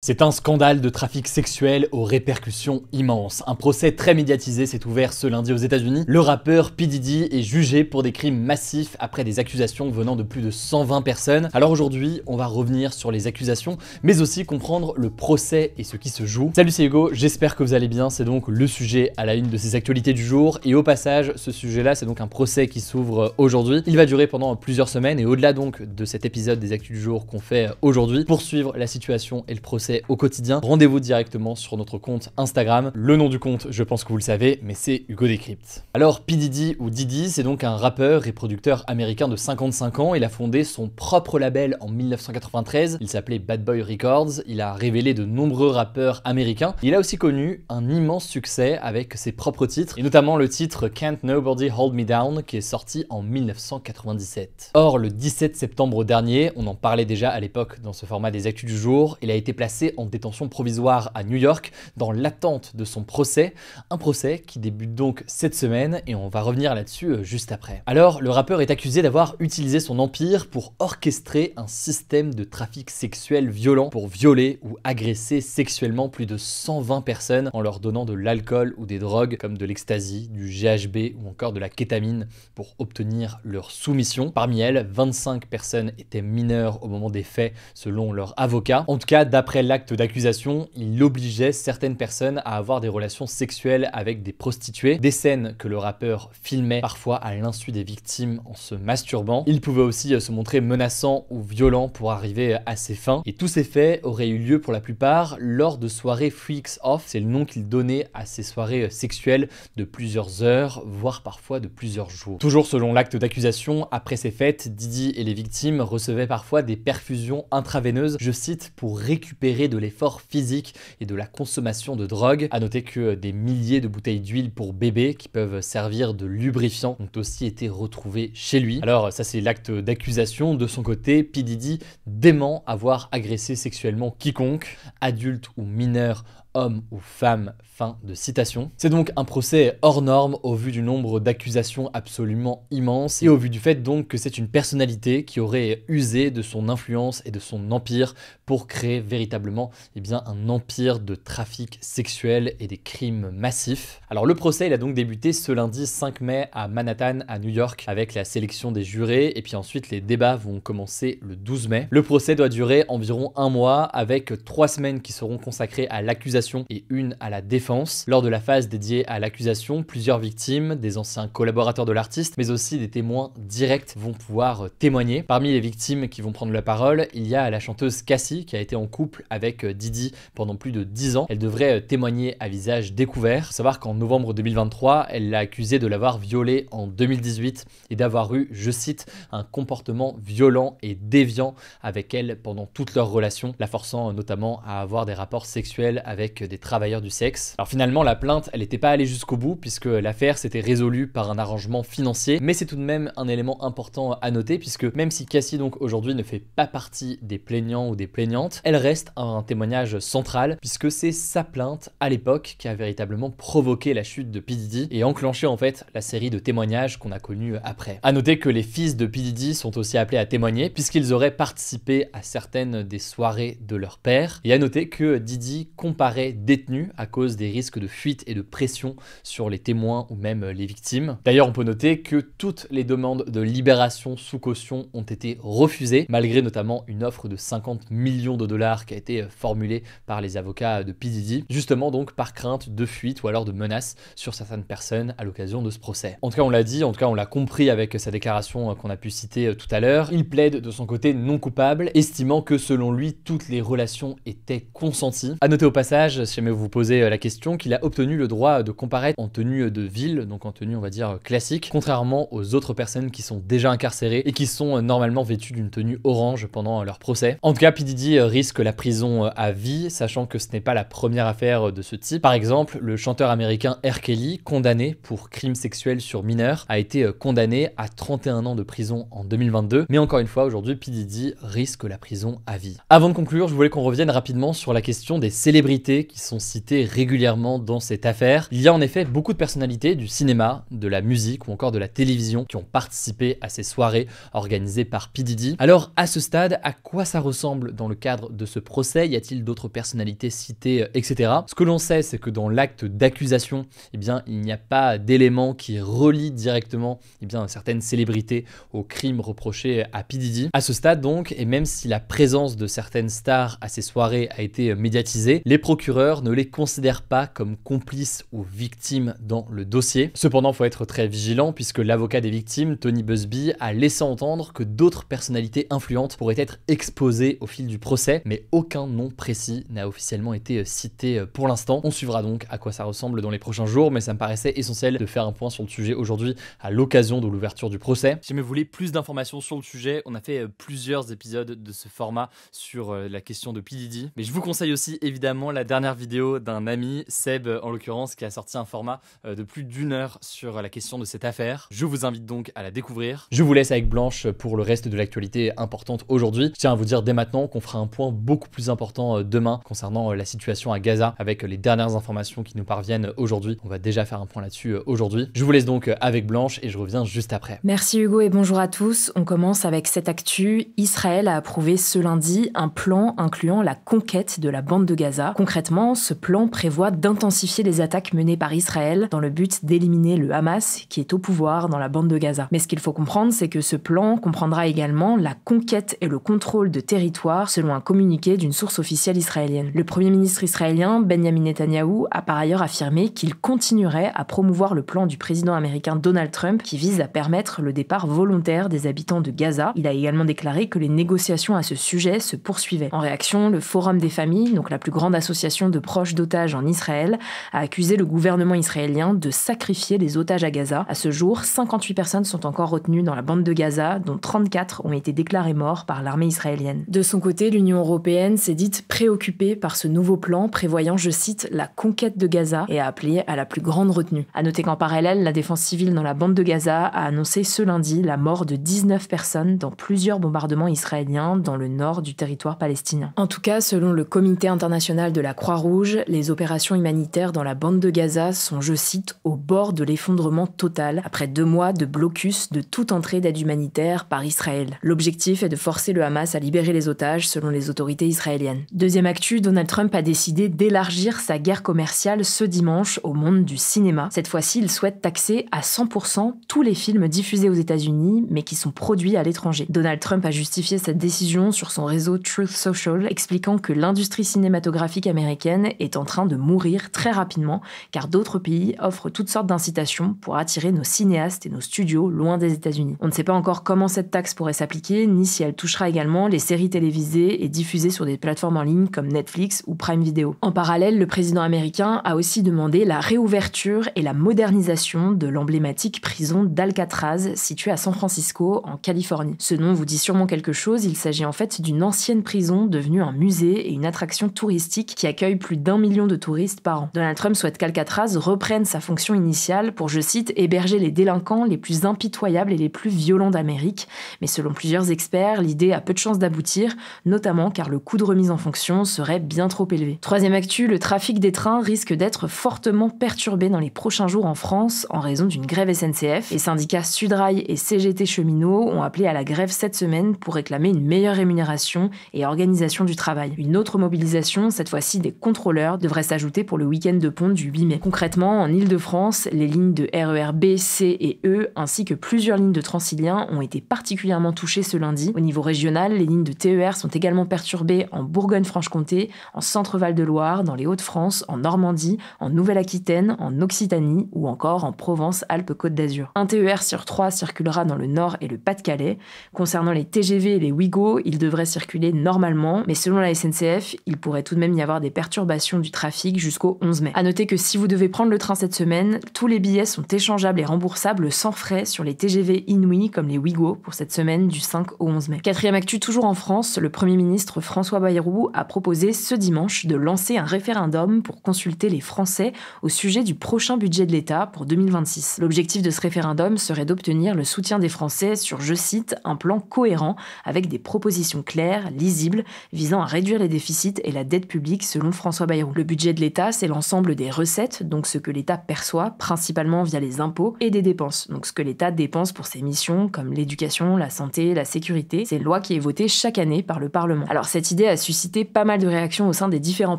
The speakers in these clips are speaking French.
C'est un scandale de trafic sexuel aux répercussions immenses. Un procès très médiatisé s'est ouvert ce lundi aux États-Unis. Le rappeur P. Diddy est jugé pour des crimes massifs après des accusations venant de plus de 120 personnes. Alors aujourd'hui, on va revenir sur les accusations, mais aussi comprendre le procès et ce qui se joue. Salut, c'est Hugo, j'espère que vous allez bien. C'est donc le sujet à la une de ces actualités du jour. Et au passage, ce sujet-là, c'est donc un procès qui s'ouvre aujourd'hui. Il va durer pendant plusieurs semaines et au-delà donc de cet épisode des actus du jour qu'on fait aujourd'hui, pour suivre la situation et le procès au quotidien, rendez-vous directement sur notre compte Instagram. Le nom du compte, je pense que vous le savez, mais c'est Hugo Décrypte. Alors P. Diddy ou Diddy, c'est donc un rappeur et producteur américain de 55 ans. Il a fondé son propre label en 1993. Il s'appelait Bad Boy Records. Il a révélé de nombreux rappeurs américains. Il a aussi connu un immense succès avec ses propres titres, et notamment le titre Can't Nobody Hold Me Down qui est sorti en 1997. Or, le 17 septembre dernier, on en parlait déjà à l'époque dans ce format des actus du jour, il a été placé en détention provisoire à New York dans l'attente de son procès, un procès qui débute donc cette semaine et on va revenir là-dessus juste après. Alors, le rappeur est accusé d'avoir utilisé son empire pour orchestrer un système de trafic sexuel violent pour violer ou agresser sexuellement plus de 120 personnes en leur donnant de l'alcool ou des drogues comme de l'ecstasy, du GHB ou encore de la kétamine pour obtenir leur soumission. Parmi elles, 25 personnes étaient mineures au moment des faits selon leur avocat. En tout cas, d'après l'acte d'accusation, il obligeait certaines personnes à avoir des relations sexuelles avec des prostituées, des scènes que le rappeur filmait parfois à l'insu des victimes en se masturbant. Il pouvait aussi se montrer menaçant ou violent pour arriver à ses fins, et tous ces faits auraient eu lieu pour la plupart lors de soirées freaks off, c'est le nom qu'il donnait à ces soirées sexuelles de plusieurs heures, voire parfois de plusieurs jours. Toujours selon l'acte d'accusation, après ces fêtes, Diddy et les victimes recevaient parfois des perfusions intraveineuses, je cite, pour récupérer de l'effort physique et de la consommation de drogue. À noter que des milliers de bouteilles d'huile pour bébé qui peuvent servir de lubrifiant ont aussi été retrouvées chez lui. Alors ça, c'est l'acte d'accusation. De son côté, P. Diddy dément avoir agressé sexuellement quiconque, adulte ou mineur, homme ou femme, fin de citation. C'est donc un procès hors norme au vu du nombre d'accusations absolument immense et au vu du fait donc que c'est une personnalité qui aurait usé de son influence et de son empire pour créer véritablement un empire de trafic sexuel et des crimes massifs. Alors le procès, il a donc débuté ce lundi 5 mai à Manhattan, à New York, avec la sélection des jurés, et puis ensuite les débats vont commencer le 12 mai. Le procès doit durer environ un mois, avec 3 semaines qui seront consacrées à l'accusation et une à la défense. Lors de la phase dédiée à l'accusation, plusieurs victimes, des anciens collaborateurs de l'artiste, mais aussi des témoins directs vont pouvoir témoigner. Parmi les victimes qui vont prendre la parole, il y a la chanteuse Cassie qui a été en couple avec Diddy pendant plus de 10 ans. Elle devrait témoigner à visage découvert. Faut savoir qu'en novembre 2023, elle l'a accusé de l'avoir violée en 2018 et d'avoir eu, je cite, un comportement violent et déviant avec elle pendant toute leur relation, la forçant notamment à avoir des rapports sexuels avec des travailleurs du sexe. Alors finalement, la plainte, elle n'était pas allée jusqu'au bout puisque l'affaire s'était résolue par un arrangement financier, mais c'est tout de même un élément important à noter puisque même si Cassie donc aujourd'hui ne fait pas partie des plaignants ou des plaignantes, elle reste un témoignage central puisque c'est sa plainte à l'époque qui a véritablement provoqué la chute de P. Diddy et enclenché en fait la série de témoignages qu'on a connus après. À noter que les fils de P. Diddy sont aussi appelés à témoigner puisqu'ils auraient participé à certaines des soirées de leur père, et à noter que Diddy comparait détenus à cause des risques de fuite et de pression sur les témoins ou même les victimes. D'ailleurs, on peut noter que toutes les demandes de libération sous caution ont été refusées, malgré notamment une offre de 50 millions de dollars qui a été formulée par les avocats de P. Diddy, justement donc par crainte de fuite ou alors de menaces sur certaines personnes à l'occasion de ce procès. En tout cas, on l'a dit, en tout cas on l'a compris avec sa déclaration qu'on a pu citer tout à l'heure, il plaide de son côté non coupable, estimant que selon lui, toutes les relations étaient consenties. À noter au passage, si jamais vous vous posez la question, qu'il a obtenu le droit de comparaître en tenue de ville, donc en tenue on va dire classique, contrairement aux autres personnes qui sont déjà incarcérées et qui sont normalement vêtues d'une tenue orange pendant leur procès. En tout cas, P. Diddy risque la prison à vie, sachant que ce n'est pas la première affaire de ce type. Par exemple, le chanteur américain R. Kelly, condamné pour crimes sexuels sur mineurs, a été condamné à 31 ans de prison en 2022, mais encore une fois, aujourd'hui, P. Diddy risque la prison à vie. Avant de conclure, je voulais qu'on revienne rapidement sur la question des célébrités personnalités qui sont citées régulièrement dans cette affaire. Il y a en effet beaucoup de personnalités du cinéma, de la musique ou encore de la télévision qui ont participé à ces soirées organisées par P. Diddy. Alors à ce stade, à quoi ça ressemble dans le cadre de ce procès? Y a-t-il d'autres personnalités citées, etc. Ce que l'on sait, c'est que dans l'acte d'accusation, eh bien, il n'y a pas d'éléments qui relient directement certaines célébrités aux crimes reprochés à P. Diddy. À ce stade donc, et même si la présence de certaines stars à ces soirées a été médiatisée, les procureurs ne les considèrent pas comme complices ou victimes dans le dossier. Cependant, il faut être très vigilant puisque l'avocat des victimes, Tony Buzbee, a laissé entendre que d'autres personnalités influentes pourraient être exposées au fil du procès, mais aucun nom précis n'a officiellement été cité pour l'instant. On suivra donc à quoi ça ressemble dans les prochains jours, mais ça me paraissait essentiel de faire un point sur le sujet aujourd'hui à l'occasion de l'ouverture du procès. Si vous voulez plus d'informations sur le sujet, on a fait plusieurs épisodes de ce format sur la question de P. Diddy, mais je vous conseille aussi évidemment la dernière vidéo d'un ami, Seb en l'occurrence, qui a sorti un format de plus d'1 heure sur la question de cette affaire. Je vous invite donc à la découvrir. Je vous laisse avec Blanche pour le reste de l'actualité importante aujourd'hui. Je tiens à vous dire dès maintenant qu'on fera un point beaucoup plus important demain concernant la situation à Gaza avec les dernières informations qui nous parviennent aujourd'hui. On va déjà faire un point là-dessus aujourd'hui. Je vous laisse donc avec Blanche et je reviens juste après. Merci Hugo et bonjour à tous. On commence avec cette actu. Israël a approuvé ce lundi un plan incluant la conquête de la bande de Gaza. Concrètement, ce plan prévoit d'intensifier les attaques menées par Israël dans le but d'éliminer le Hamas qui est au pouvoir dans la bande de Gaza. Mais ce qu'il faut comprendre, c'est que ce plan comprendra également la conquête et le contrôle de territoires selon un communiqué d'une source officielle israélienne. Le premier ministre israélien, Benjamin Netanyahou, a par ailleurs affirmé qu'il continuerait à promouvoir le plan du président américain Donald Trump qui vise à permettre le départ volontaire des habitants de Gaza. Il a également déclaré que les négociations à ce sujet se poursuivaient. En réaction, le Forum des familles, donc la plus grande association de proches d'otages en Israël, a accusé le gouvernement israélien de sacrifier les otages à Gaza. À ce jour, 58 personnes sont encore retenues dans la bande de Gaza, dont 34 ont été déclarés morts par l'armée israélienne. De son côté, l'Union européenne s'est dite préoccupée par ce nouveau plan prévoyant, je cite, la conquête de Gaza et a appelé à la plus grande retenue. À noter qu'en parallèle, la défense civile dans la bande de Gaza a annoncé ce lundi la mort de 19 personnes dans plusieurs bombardements israéliens dans le nord du territoire palestinien. En tout cas, selon le Comité international de la Croix-Rouge, les opérations humanitaires dans la bande de Gaza sont, je cite, au bord de l'effondrement total après 2 mois de blocus de toute entrée d'aide humanitaire par Israël. L'objectif est de forcer le Hamas à libérer les otages selon les autorités israéliennes. Deuxième actu, Donald Trump a décidé d'élargir sa guerre commerciale ce dimanche au monde du cinéma. Cette fois-ci, il souhaite taxer à 100% tous les films diffusés aux États-Unis mais qui sont produits à l'étranger. Donald Trump a justifié cette décision sur son réseau Truth Social, expliquant que l'industrie cinématographique américaine est en train de mourir très rapidement car d'autres pays offrent toutes sortes d'incitations pour attirer nos cinéastes et nos studios loin des États-Unis. On ne sait pas encore comment cette taxe pourrait s'appliquer, ni si elle touchera également les séries télévisées et diffusées sur des plateformes en ligne comme Netflix ou Prime Video. En parallèle, le président américain a aussi demandé la réouverture et la modernisation de l'emblématique prison d'Alcatraz située à San Francisco, en Californie. Ce nom vous dit sûrement quelque chose, il s'agit en fait d'une ancienne prison devenue un musée et une attraction touristique qui accueille plus d'1 million de touristes par an. Donald Trump souhaite qu'Alcatraz reprenne sa fonction initiale pour, je cite, héberger les délinquants les plus impitoyables et les plus violents d'Amérique. Mais selon plusieurs experts, l'idée a peu de chances d'aboutir, notamment car le coût de remise en fonction serait bien trop élevé. Troisième actu, le trafic des trains risque d'être fortement perturbé dans les prochains jours en France en raison d'une grève SNCF. Les syndicats Sudrail et CGT Cheminots ont appelé à la grève cette semaine pour réclamer une meilleure rémunération et organisation du travail. Une autre mobilisation, cette fois-ci des contrôleurs, devrait s'ajouter pour le week-end de ponte du 8 mai. Concrètement, en Île-de-France, les lignes de RER B, C et E, ainsi que plusieurs lignes de Transilien ont été particulièrement touchées ce lundi. Au niveau régional, les lignes de TER sont également perturbées en Bourgogne-Franche-Comté, en Centre-Val-de-Loire, dans les Hauts-de-France, en Normandie, en Nouvelle-Aquitaine, en Occitanie ou encore en Provence-Alpes-Côte d'Azur. Un TER sur 3 circulera dans le Nord et le Pas-de-Calais. Concernant les TGV et les Ouigo, ils devraient circuler normalement, mais selon la SNCF, il pourrait tout de même y avoir des perturbations du trafic jusqu'au 11 mai. À noter que si vous devez prendre le train cette semaine, tous les billets sont échangeables et remboursables sans frais sur les TGV Inouï comme les Ouigo pour cette semaine du 5 au 11 mai. Quatrième actu, toujours en France, le Premier ministre François Bayrou a proposé ce dimanche de lancer un référendum pour consulter les Français au sujet du prochain budget de l'État pour 2026. L'objectif de ce référendum serait d'obtenir le soutien des Français sur, je cite, un plan cohérent avec des propositions claires, lisibles, visant à réduire les déficits et la dette publique selon selon François Bayrou. Le budget de l'État, c'est l'ensemble des recettes, donc ce que l'État perçoit, principalement via les impôts, et des dépenses, donc ce que l'État dépense pour ses missions, comme l'éducation, la santé, la sécurité. C'est une loi qui est votée chaque année par le Parlement. Alors cette idée a suscité pas mal de réactions au sein des différents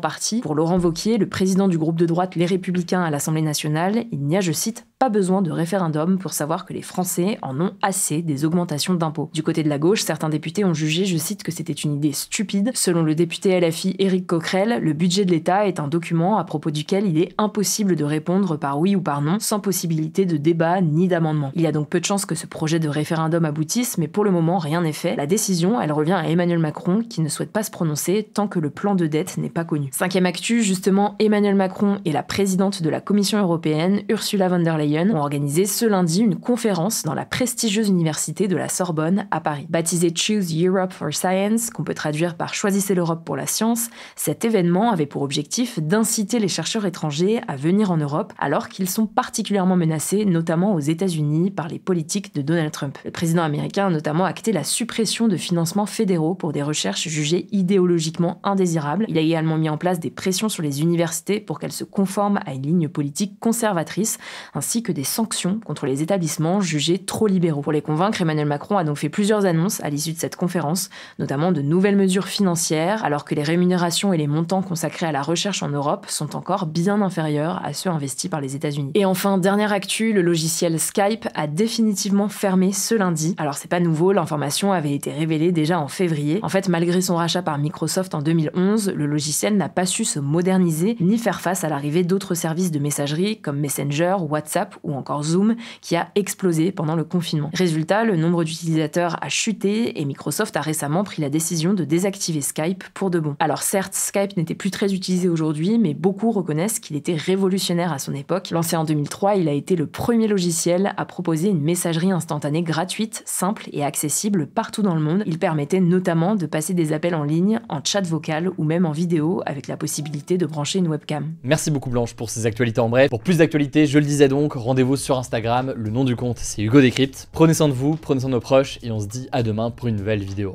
partis. Pour Laurent Wauquiez, le président du groupe de droite Les Républicains à l'Assemblée nationale, il n'y a, je cite, pas besoin de référendum pour savoir que les Français en ont assez des augmentations d'impôts. Du côté de la gauche, certains députés ont jugé, je cite, que c'était une idée stupide. Selon le député LFI Éric Coquerel, le budget de l'État est un document à propos duquel il est impossible de répondre par oui ou par non, sans possibilité de débat ni d'amendement. Il y a donc peu de chances que ce projet de référendum aboutisse, mais pour le moment, rien n'est fait. La décision, elle revient à Emmanuel Macron, qui ne souhaite pas se prononcer tant que le plan de dette n'est pas connu. Cinquième actu, justement, Emmanuel Macron et la présidente de la Commission européenne, Ursula von der Leyen, ont organisé ce lundi une conférence dans la prestigieuse université de la Sorbonne à Paris. Baptisée Choose Europe for Science, qu'on peut traduire par Choisissez l'Europe pour la science, cet événement avait pour objectif d'inciter les chercheurs étrangers à venir en Europe alors qu'ils sont particulièrement menacés, notamment aux États-Unis, par les politiques de Donald Trump. Le président américain a notamment acté la suppression de financements fédéraux pour des recherches jugées idéologiquement indésirables. Il a également mis en place des pressions sur les universités pour qu'elles se conforment à une ligne politique conservatrice, ainsi que des sanctions contre les établissements jugés trop libéraux. Pour les convaincre, Emmanuel Macron a donc fait plusieurs annonces à l'issue de cette conférence, notamment de nouvelles mesures financières, alors que les rémunérations et les montants consacrés à la recherche en Europe sont encore bien inférieurs à ceux investis par les États-Unis. Et enfin, dernière actu, le logiciel Skype a définitivement fermé ce lundi. Alors c'est pas nouveau, l'information avait été révélée déjà en février. En fait, malgré son rachat par Microsoft en 2011, le logiciel n'a pas su se moderniser ni faire face à l'arrivée d'autres services de messagerie comme Messenger, WhatsApp ou encore Zoom qui a explosé pendant le confinement. Résultat, le nombre d'utilisateurs a chuté et Microsoft a récemment pris la décision de désactiver Skype pour de bon. Alors certes, Skype n'était plus très utilisé aujourd'hui, mais beaucoup reconnaissent qu'il était révolutionnaire à son époque. Lancé en 2003, il a été le premier logiciel à proposer une messagerie instantanée gratuite, simple et accessible partout dans le monde. Il permettait notamment de passer des appels en ligne, en chat vocal ou même en vidéo avec la possibilité de brancher une webcam. Merci beaucoup Blanche pour ces actualités en bref. Pour plus d'actualités, je le disais donc, rendez-vous sur Instagram, le nom du compte c'est Hugo Décrypte. Prenez soin de vous, prenez soin de nos proches et on se dit à demain pour une nouvelle vidéo.